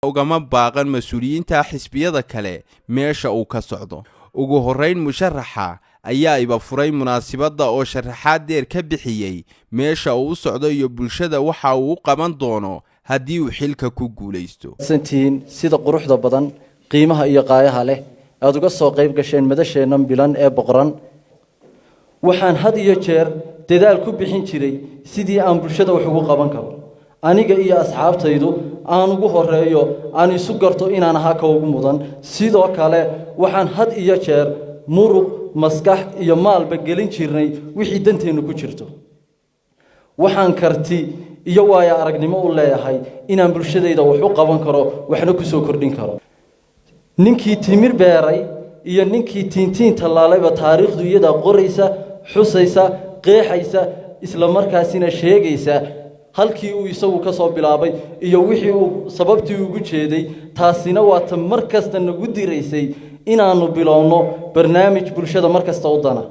ugama baaqan mas'uuliyiinta xisbiyada kale meesha uu ka socdo. ugu horeyn musharaxa ayaa iba furay munaasabada oo sharaxaad dheer ka bixiyay meesha uu socdo iyo bulshada waxa uu qaban doono haddii uu xilka ku guuleysto. santiin sida quruxda badan qiimaha iyo qaayaha leh aad uga soo qayb gasheen madasheena bilan ee boqoran waxaan had iyo jeer dadaal ku bixin jiray sidii aan bulshada wax ugu qaban karo aniga iyo asxaabtaydu aan ugu horeeyo aan isu garto inaan ahaa ka ugu mudan sidoo kale waxaan had iyo jeer muruq maskax iyo maalba gelin jirnay wixii danteenu ku jirto waxaan karti iyo waaya aragnimo u leeyahay inaan bulshadayda wax u qaban karo waxna ku soo kordhin karo ninkii timir beeray iyo ninkii tiintiin talaalayba taariikhdu iyada qoraysa xusaysa qeexaysa isla markaasina sheegaysa halkii uu isagu ka soo bilaabay iyo wixii uu sababtii ugu jeeday taasina waa tan markasta nagu diraysay inaanu bilowno barnaamij bulshada markasta u dana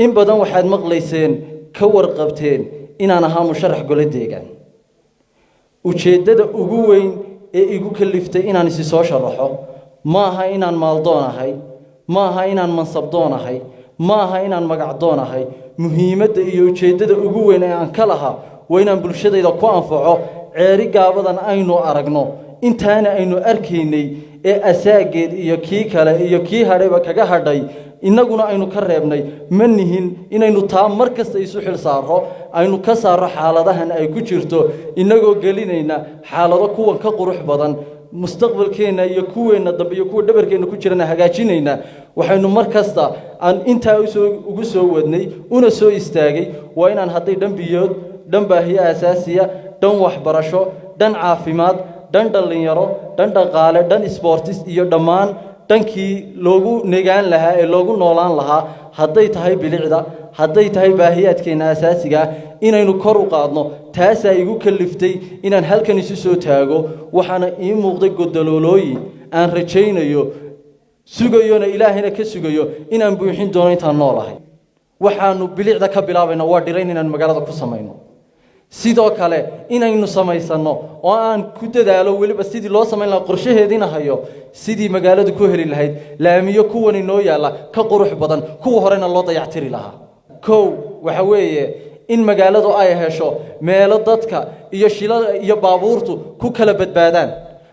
in badan waxaad maqlayseen ka warqabteen inaan ahaa musharax gole deegaan ujeedada ugu weyn ee igu kaliftay inaan isi soo sharaxo ma aha inaan maaldoon ahay ma aha inaan mansab doon ahay ma aha inaan magac doon ahay muhiimadda iyo ujeedada ugu weyn ee aan ka lahaa waa inaan bulshadayda ku anfaco ceeri gaabadan aynu aragno intaana aynu arkaynay ee asaageed iyo kii kale iyo kii hadhayba kaga hadhay innaguna aynu ka reebnay ma nihin inaynu taa mar kasta isu xil saaro aynu ka saaro xaaladahan ay ku jirto innagoo gelinayna xaalado kuwan ka qurux badan mustaqbalkeena iyo kuweena dambe iyo kuwa dhabarkeena ku jirana hagaajinayna waxaynu mar kasta aan intaa ugu soo wadnay una soo istaagay waa inaan hadday dhan biyood dhan baahiyo asaasiya dhan waxbarasho dhan caafimaad dhan dhalinyaro dhan dhaqaale dhan sportis iyo dhammaan dhankii loogu negaan lahaa ee loogu noolaan lahaa hadday tahay bilicda hadday tahay baahiyaadkeena asaasiga inaynu kor u qaadno taasaa igu kaliftay inaan halkan isu soo taago waxaana ii muuqday godoloolooyin aan rajaynayo sugayona ilaahayna ka sugayo inaan buuxin doono intaan noolahay waxaanu bilicda ka bilaabayna waa dhirayn inaan magaalada ku samayno sidoo kale inaynu samaysano oo aan ku dadaalo weliba sidii loo samayn lahaa qorshaheediina hayo sidii magaaladu ku heli lahayd laamiyo kuwan inoo yaala ka qurux badan kuwa horena loo dayactiri lahaa kow waxa weeye in magaaladu ay hesho meelo dadka iyo shilada iyo baabuurtu ku kala badbaadaan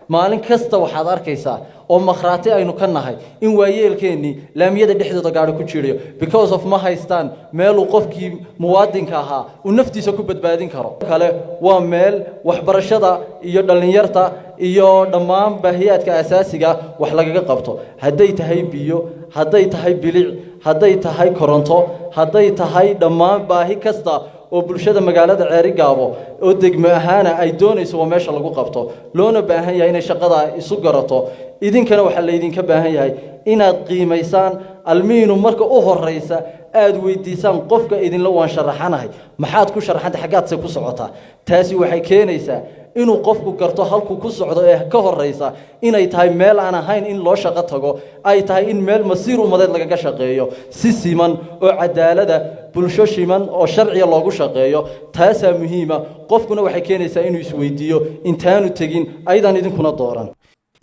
maalin kasta waxaad arkaysaa oo makhraati aynu ka nahay in waayeelkeennii laamiyada dhexdooda gaadhi ku jirayo because of ma haystaan meeluu qofkii muwaadinka ahaa uu naftiisa ku badbaadin karo kale waa meel waxbarashada iyo dhallinyarta iyo dhammaan baahiyaadka asaasiga wax lagaga qabto hadday tahay biyo hadday tahay bilic hadday tahay koronto hadday tahay dhammaan baahi kasta oo bulshada magaalada ceeri gaabo oo degmo ahaana ay doonayso waa meesha lagu qabto loona baahan yahay inay shaqada isu garato idinkana waxa la idinka baahan yahay inaad qiimaysaan almiinu marka u horeysa aad weydiisaan qofka idinla waan sharaxanahay maxaad ku sharaxantay xagaadse ku socotaa taasi waxay keenaysaa inuu qofku garto halku ku socdo ee ka horeysa inay tahay meel aan ahayn in loo shaqo tago ay tahay in meel masiir umadeed lagaga shaqeeyo si siman oo cadaalada bulsho shiman oo sharciga loogu shaqeeyo taasaa muhiima qofkuna waxay keenaysaa inuu isweydiiyo intaanu tegin aydan idinkuna dooran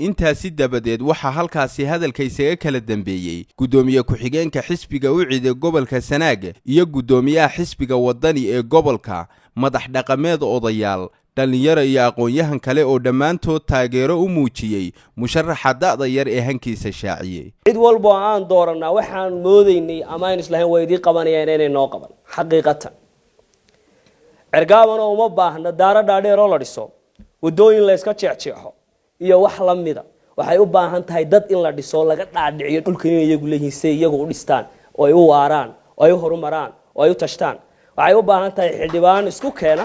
intaasi dabadeed waxaa halkaasi hadalka isaga kala dambeeyey gudoomiye ku-xigeenka xisbiga Ucid ee gobolka Sanaag iyo gudoomiyaha xisbiga Wadani ee gobolka madax dhaqameed odayaal dhalinyaro iyo aqoon-yahan kale oo dhammaantood taageero u muujiyay musharaxa da'da yar ee hankiisa shaaciyay cid walba aan dooranaa waxaan moodaynay ama aan islahayn weydii qabanayeen inay noo qaban xaqiiqatan ergaabana uma baahna daara dhaadheer oo la dhiso wadooyin la iska jeexjeexo iyo wax la mida waxay u baahan tahay dad in la dhiso laga dhaadhiciyo dhulka inay iyagu leeyihiin si iyagu u dhistaan oo ay u waaraan oo ay u horumaraan oo ay u tashtaan waxay u baahan tahay xildhibaan isku keena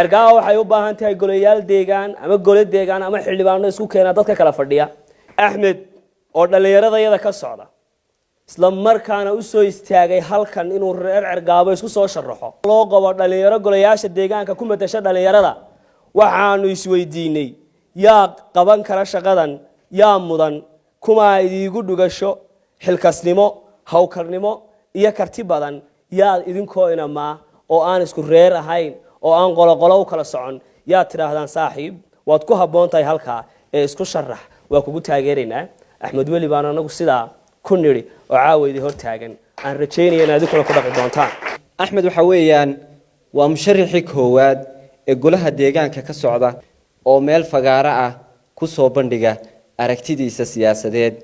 ergaa waxay u baahan tahay golayaal deegaan ama gole deegaan ama xildhibaano isku keena dadka kala fadhiya Axmed oo dhalinyarada ka socda isla markaana u soo istaagay halkan inuu reer ergaabo isku soo sharaxo loo qabo dhalinyaro golayaasha deegaanka ku matasha dhalinyarada waxaanu isweydiinay yaa qaban kara shaqadan yaa mudan kuma idigu dhugasho xilkasnimo hawkarnimo iyo karti badan yaa idinkoo inama oo aan isku reer ahayn oo aan qolo u kala socon yaa tidhaahdaan saaxiib waad ku habboon tahay halkaa ee isku sharax waa kugu taageeraynaa axmed weli baan anagu sidaa ku nidhi oo caawaydii hor taagan aan rajaynaya inaad idinkuna ku dhaqi doontaan axmed waxa weeyaan waa musharaxii koowaad ee golaha deegaanka ka socda oo meel fagaaro ah ku soo bandhiga aragtidiisa siyaasadeed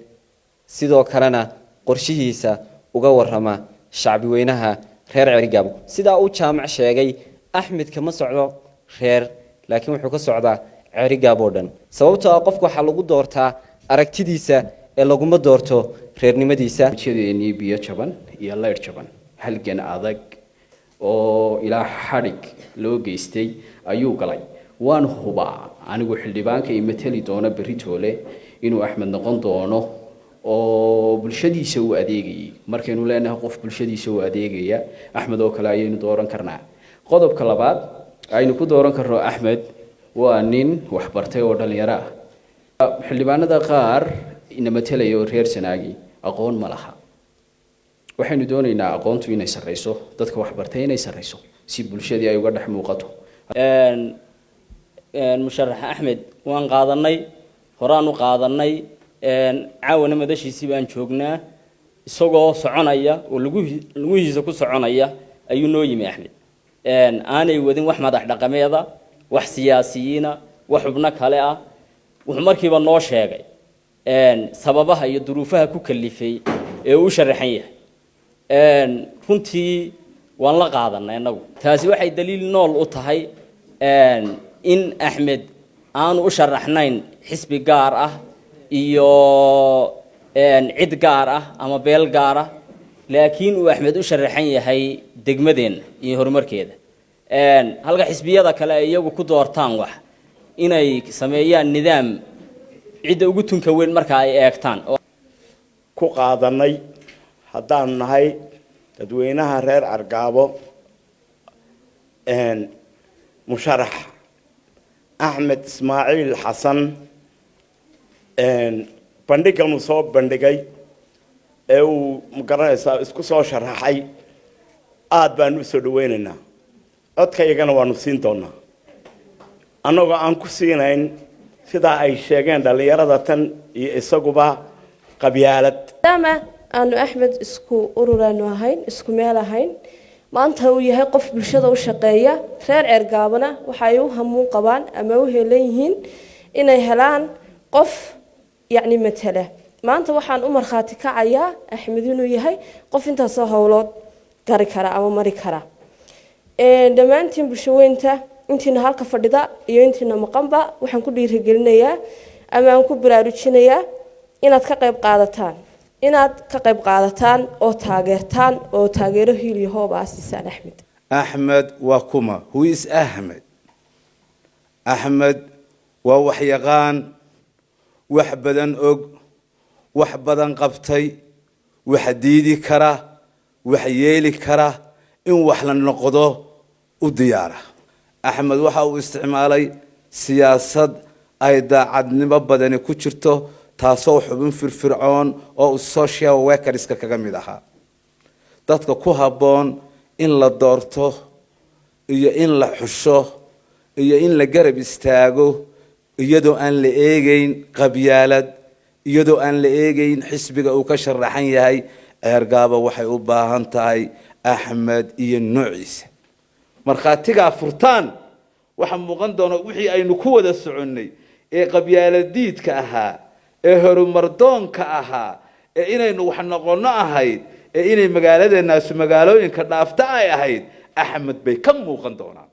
sidoo kalena qorshihiisa uga warrama shacbi weynaha reer Cerigabo sidaa uu jaamac sheegay axmed kama socdo reer laakiin wuxuu ka socdaa Cerigabo dhan sababtoo ah qofku waxa lagu doortaa aragtidiisa ee laguma doorto reernimadiisa ujeedadeenii biyo jaban iyo leer jaban halgan adag oo ilaa xarig loo geystay ayuu galay waan hubaa anigu xildhibaanka ay matali doona beritoole inuu axmed noqon doono oo bulshadiisa u adeegayay markaynu leenahay qof bulshadiisa u adeegaya axmed oo kale ayaynu dooran karnaa qodobka labaad aynu ku dooran karno axmed waa nin wax bartay oo dhalinyaro ah xildhibaanada qaar ina matalaya oo reer Sanaagi aqoon ma laha waxaynu doonaynaa aqoontu inay sareyso dadka wax bartay inay sareyso si bulshadii ay uga dhex muuqato musharax axmed waan qaadanay horaan u qaadanay caawana madashiisii baan joognaa isagoo soconaya oo lugihiisa ku soconaya ayuu noo yimi axmed aanay wadin wax madax dhaqameeda wax siyaasiyiina wax xubno kale ah wuxuu markiiba noo sheegay sababaha iyo duruufaha ku kalifay ee uu sharaxan yahay runtii waan la qaadanay anagu taasi waxay daliil nool u tahay in axmed aanu u sharaxnayn xisbi gaar ah iyo cid gaar ah ama beel gaar ah laakiin uu axmed u sharaxan yahay degmadeena iyo horumarkeeda halka xisbiyada kale ay iyagu ku doortaan wax inay sameeyaan nidaam cid ugu tunka weyn marka ay eegtaan ku qaadanay haddaan nahay dadweynaha reer Cerigabo musharax axmed ismaaciil xasan bandhigan uu soo bandhigay ee uu magaranaysaa isku soo sharaxay aad baan u soo dhaweynaynaa codkaygana waanu siin doonaa annagoo aan ku siinayn sida ay sheegeen dhalinyarada tan iyo isaguba qabyaalad maadaama aanu axmed isku ururaanu ahayn isku meel ahayn maanta uu yahay qof bulshada u shaqeeya reer Cerigabona waxa ay u hamuun qabaan ama u heelan yihiin inay helaan qof yacni matala maanta waxaan u markhaati kacayaa axmed inuu yahay qof intaas oo howlood gari kara ama mari kara dhammaantiin bulshaweynta intiina halka fadhida iyo intiina maqanba waxaan ku dhiirigelinayaa ama aan ku baraarujinayaa inaad ka qayb qaadataan oo taageertaan oo taageero hiil iyo hoob ah siisaan axmed axmed waa kuma who is ahmed axmed waa wax yaqaan wax badan og wax badan qabtay wax diidi kara wax yeeli kara in wax la noqdo u diyaara axmed waxa uu isticmaalay siyaasad ay daacadnimo badani ku jirto taasoo xubin firfircoon oo social workerska kaga mid ahaa dadka ku habboon in la doorto iyo in la xusho iyo in la garab istaago iyadoo aan la eegayn qabyaalad iyadoo aan la eegayn xisbiga uu ka sharaxan yahay Cerigabo waxay u baahan tahay axmed iyo noociisa markhaatiga furtaan waxa muuqan doona wixii aynu ku wada soconnay ee qabyaaladiidka ahaa ee horumardoonka ahaa ee inaynu wax noqono ahayd ee inay magaaladeenaas magaalooyinka dhaafta ay ahayd axmed bay ka muuqan doonaan